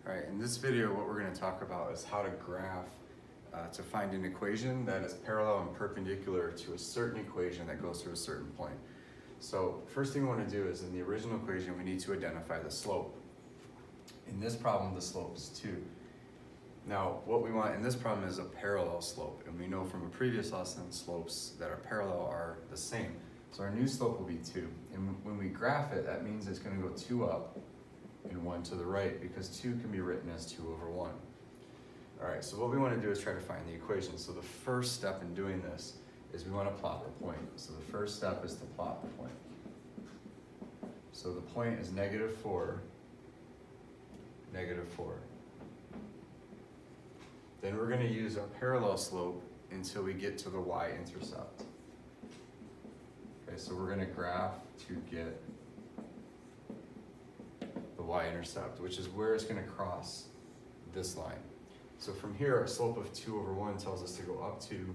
Alright, in this video what we're going to talk about is how to graph to find an equation that is parallel and perpendicular to a certain equation that goes through a certain point. So first thing we want to do is in the original equation we need to identify the slope. In this problem the slope is 2. Now what we want in this problem is a parallel slope, and we know from a previous lesson slopes that are parallel are the same. So our new slope will be 2, and when we graph it that means it's going to go 2 up and 1 to the right, because 2 can be written as 2 over 1. Alright, so what we want to do is try to find the equation. So the first step in doing this is we want to plot the point. So the first step is to plot the point. So the point is -4, -4. Then we're going to use our parallel slope until we get to the y-intercept. Okay, so we're going to graph to get the y-intercept, which is where it's going to cross this line. So from here, our slope of 2 over 1 tells us to go up 2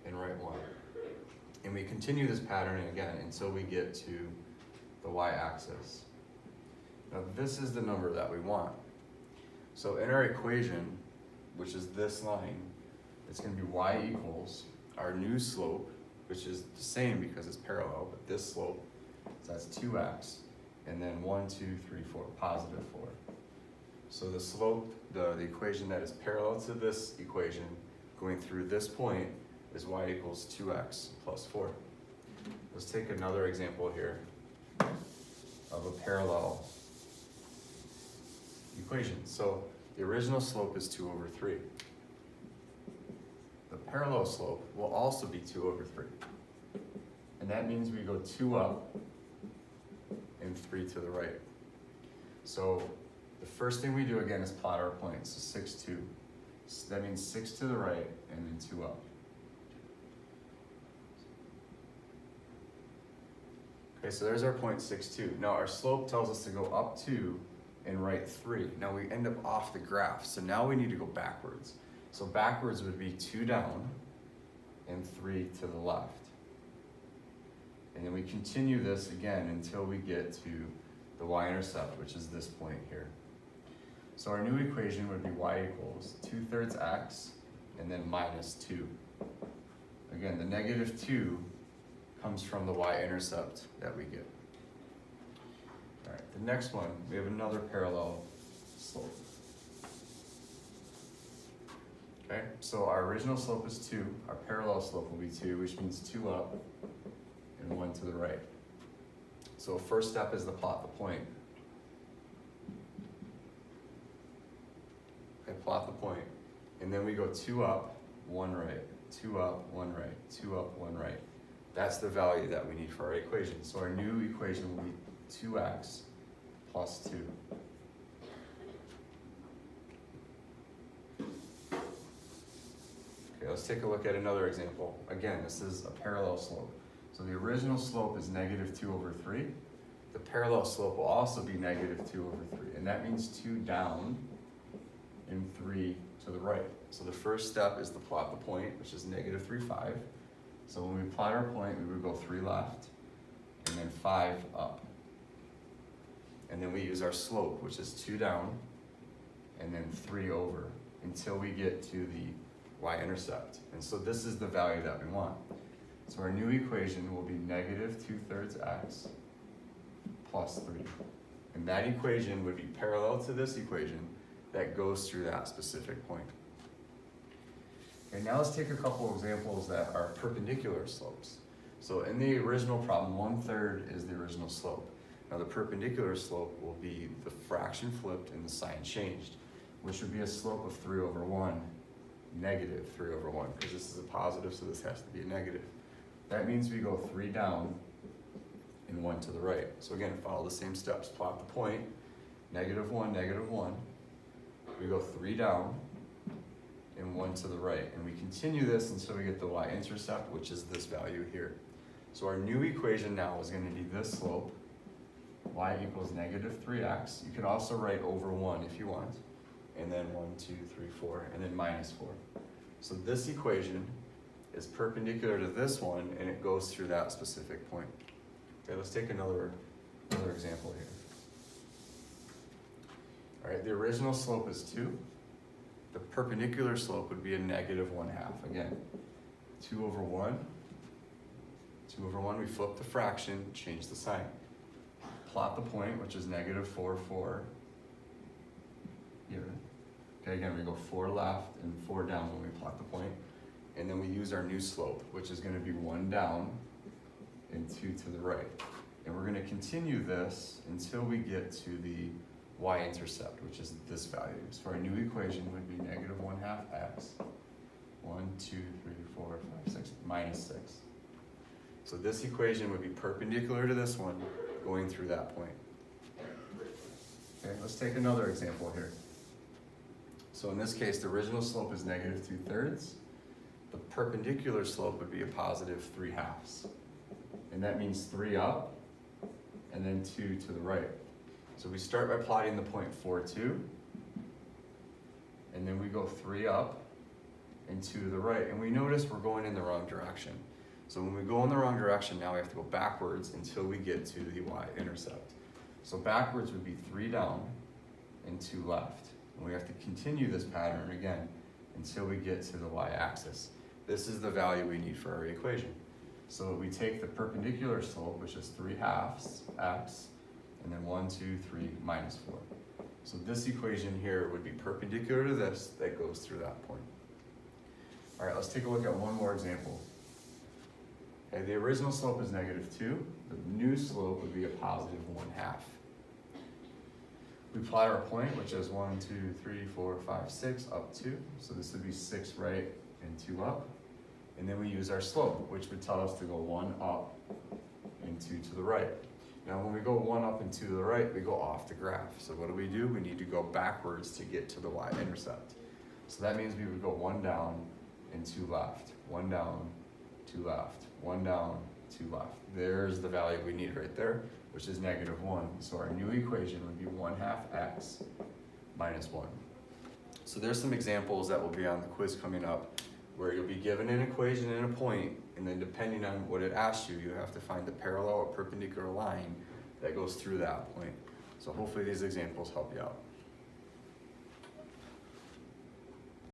and right 1. And we continue this patterning again until we get to the y-axis. Now this is the number that we want. So in our equation, which is this line, it's going to be y equals our new slope, which is the same because it's parallel, but this slope, so that's 2x, and then 1, 2, 3, 4, positive 4. So the slope, the equation that is parallel to this equation going through this point is y equals 2x plus 4. Let's take another example here of a parallel equation. So the original slope is 2 over 3. The parallel slope will also be 2 over 3. And that means we go 2 up and 3 to the right. So the first thing we do again is plot our points. So 6, 2. So that means 6 to the right and then 2 up. Okay, so there's our point 6, 2. Now our slope tells us to go up 2 and right 3. Now we end up off the graph, so now we need to go backwards. So backwards would be 2 down and 3 to the left. And then we continue this again until we get to the y-intercept, which is this point here. So our new equation would be y equals 2/3 x and then minus 2. Again, the -2 comes from the y-intercept that we get. All right, the next one, we have another parallel slope. Okay, so our original slope is 2, our parallel slope will be 2, which means 2 up and 1 to the right. So first step is to plot the point. Okay, plot the point. And then we go 2 up, 1 right, 2 up, 1 right, 2 up, 1 right. That's the value that we need for our equation. So our new equation will be 2x plus 2. Okay, let's take a look at another example. Again, this is a parallel slope. So the original slope is -2 over 3. The parallel slope will also be -2 over 3. And that means 2 down and 3 to the right. So the first step is to plot the point, which is -3, 5. So when we plot our point, we would go 3 left and then 5 up. And then we use our slope, which is 2 down and then 3 over until we get to the y-intercept. And so this is the value that we want. So our new equation will be -2/3 x plus 3. And that equation would be parallel to this equation that goes through that specific point. Okay, now let's take a couple examples that are perpendicular slopes. So in the original problem, 1/3 is the original slope. Now the perpendicular slope will be the fraction flipped and the sign changed, which would be a slope of 3 over 1, -3 over 1, because this is a positive, so this has to be a negative. That means we go 3 down and 1 to the right. So again, follow the same steps. Plot the point, -1, -1. We go 3 down and 1 to the right. And we continue this until we get the y-intercept, which is this value here. So our new equation now is going to be this slope, y equals -3x. You can also write over 1 if you want. And then 1, 2, 3, 4, and then -4. So this equation is perpendicular to this one, and it goes through that specific point. Okay, let's take another example here. All right, the original slope is 2. The perpendicular slope would be a negative 1/2. Again, 2 over 1. 2 over 1, we flip the fraction, change the sign. Plot the point, which is negative 4, 4. Here. Okay, again, we go 4 left and 4 down when we plot the point. And then we use our new slope, which is gonna be 1 down and 2 to the right. And we're gonna continue this until we get to the y-intercept, which is this value. So our new equation would be negative 1/2 x, 1, 2, 3, 4, 5, 6, minus 6. So this equation would be perpendicular to this one, going through that point. Okay, let's take another example here. So in this case, the original slope is negative 2/3. The perpendicular slope would be a positive 3/2. And that means 3 up, and then 2 to the right. So we start by plotting the point 4, 2, and then we go 3 up and 2 to the right. And we notice we're going in the wrong direction. So when we go in the wrong direction, now we have to go backwards until we get to the y-intercept. So backwards would be 3 down and 2 left. And we have to continue this pattern again until we get to the y-axis. This is the value we need for our equation. So we take the perpendicular slope, which is 3/2 x, and then 1, 2, 3, minus 4. So this equation here would be perpendicular to this that goes through that point. All right, let's take a look at one more example. Okay, the original slope is negative 2. The new slope would be a positive 1/2. We plot our point, which is 1, 2, 3, 4, 5, 6, up 2. So this would be 6 right and 2 up. And then we use our slope, which would tell us to go 1 up and 2 to the right. Now when we go 1 up and 2 to the right, we go off the graph. So what do? We need to go backwards to get to the y-intercept. So that means we would go 1 down and 2 left, 1 down, 2 left, 1 down, 2 left. There's the value we need right there, which is negative 1. So our new equation would be 1/2 x minus 1. So there's some examples that will be on the quiz coming up where you'll be given an equation and a point, and then depending on what it asks you, you have to find the parallel or perpendicular line that goes through that point. So hopefully these examples help you out.